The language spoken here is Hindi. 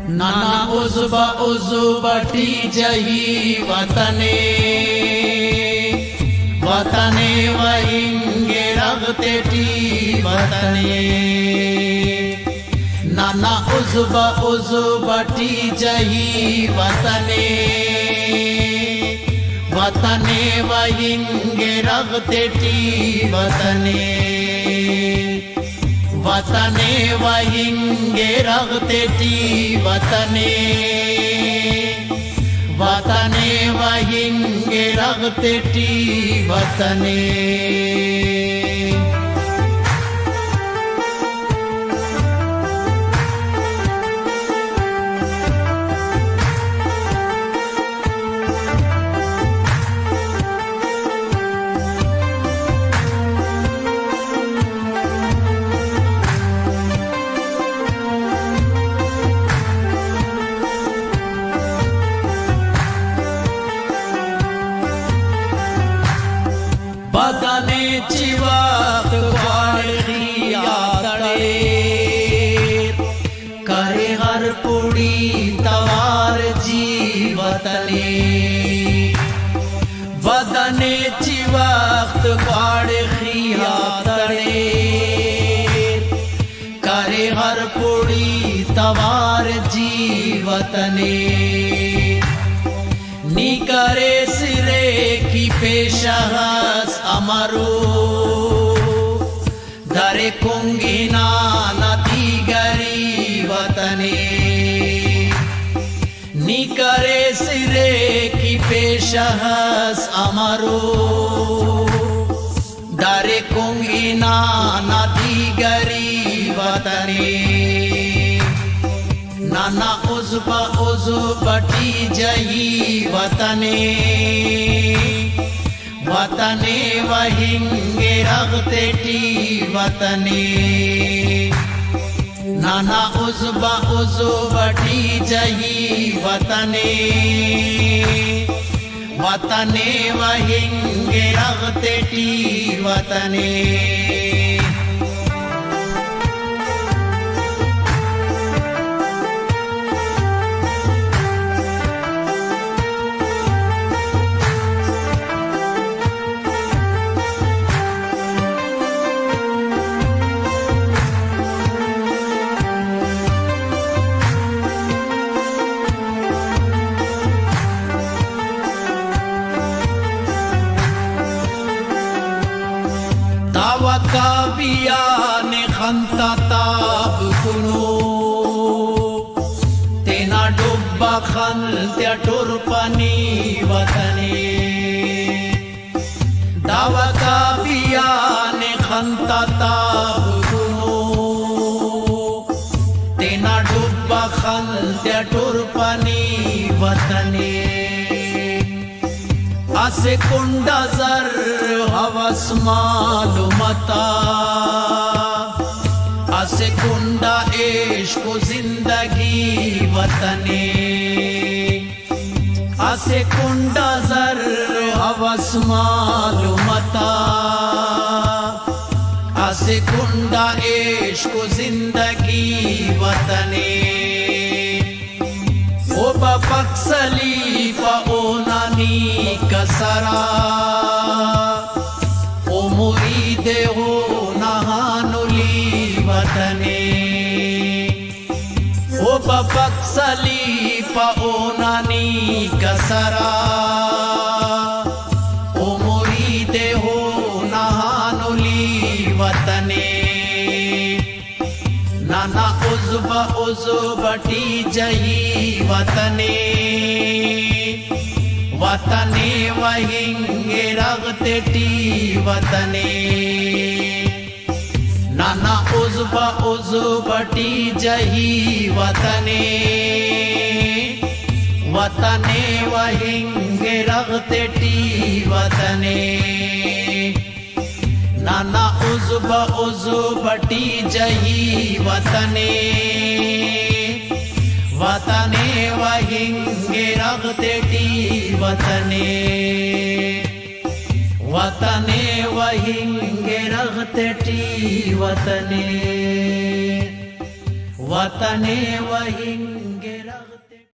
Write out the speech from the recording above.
नाना उज़बटी जही वतने वतने वहिंगे रगतेटी वतने नाना उज़बटी जही वतने वतने वहिंगे रगतेटी वतने वतने वहिंगे रगतेटी वतने वतने वहिंगे रगतेटी वतने बदने चिवक्त ग्वाड़िया तड़े करे हर पुड़ी तवार जीवतने बदने चिवक्त ग्वाड़िया तड़े करे हर पुड़ी तवार जीवतने नी करे सिरे की पेशहस अमरो दरे कुंगिना नदी गरी वतने नी करे सिरे की पेशहस अमरो दरे कुंगिना नदी गरी वतने नाना उज़बटी जही वतने वतने वहिंगे रगतेटी वतने नाना उज़बटी जही वतने वतने वहिंगे रगतेटी वतने काबिया ने खंता ताब कुनो तेना डुब्बा खन त्या टुरपनी वतने दावा काबिया ने खंता ताब कुनो तेना डुब्बा खन त्या टुरपनी वतने आसे कुंडा जर हवस मालूमता आसे कुंडा इश्क जिंदगी वतने आसे कुंडा जर हवस मालूमता आसे कुंडा इश्क जिंदगी वतने ओ बपक्सली पाओनानी कसरा ओ मुरीदे हो नहानुली वतने ओ बपक्सली पाओनानी कसरा ओ मुरीदे हो नहानुली वतने नाना उज़बटी जही वतने वतने वहिंगे रगतेटी वतने नाना उज़बटी जही वतने वतने वहिंगे रगतेटी वतने नाना उज़बटी जही वतने वतने वहिंगे रगतेटी वतने वतने वहिंगे रगतेटी वतने वतने वहिंगे रखते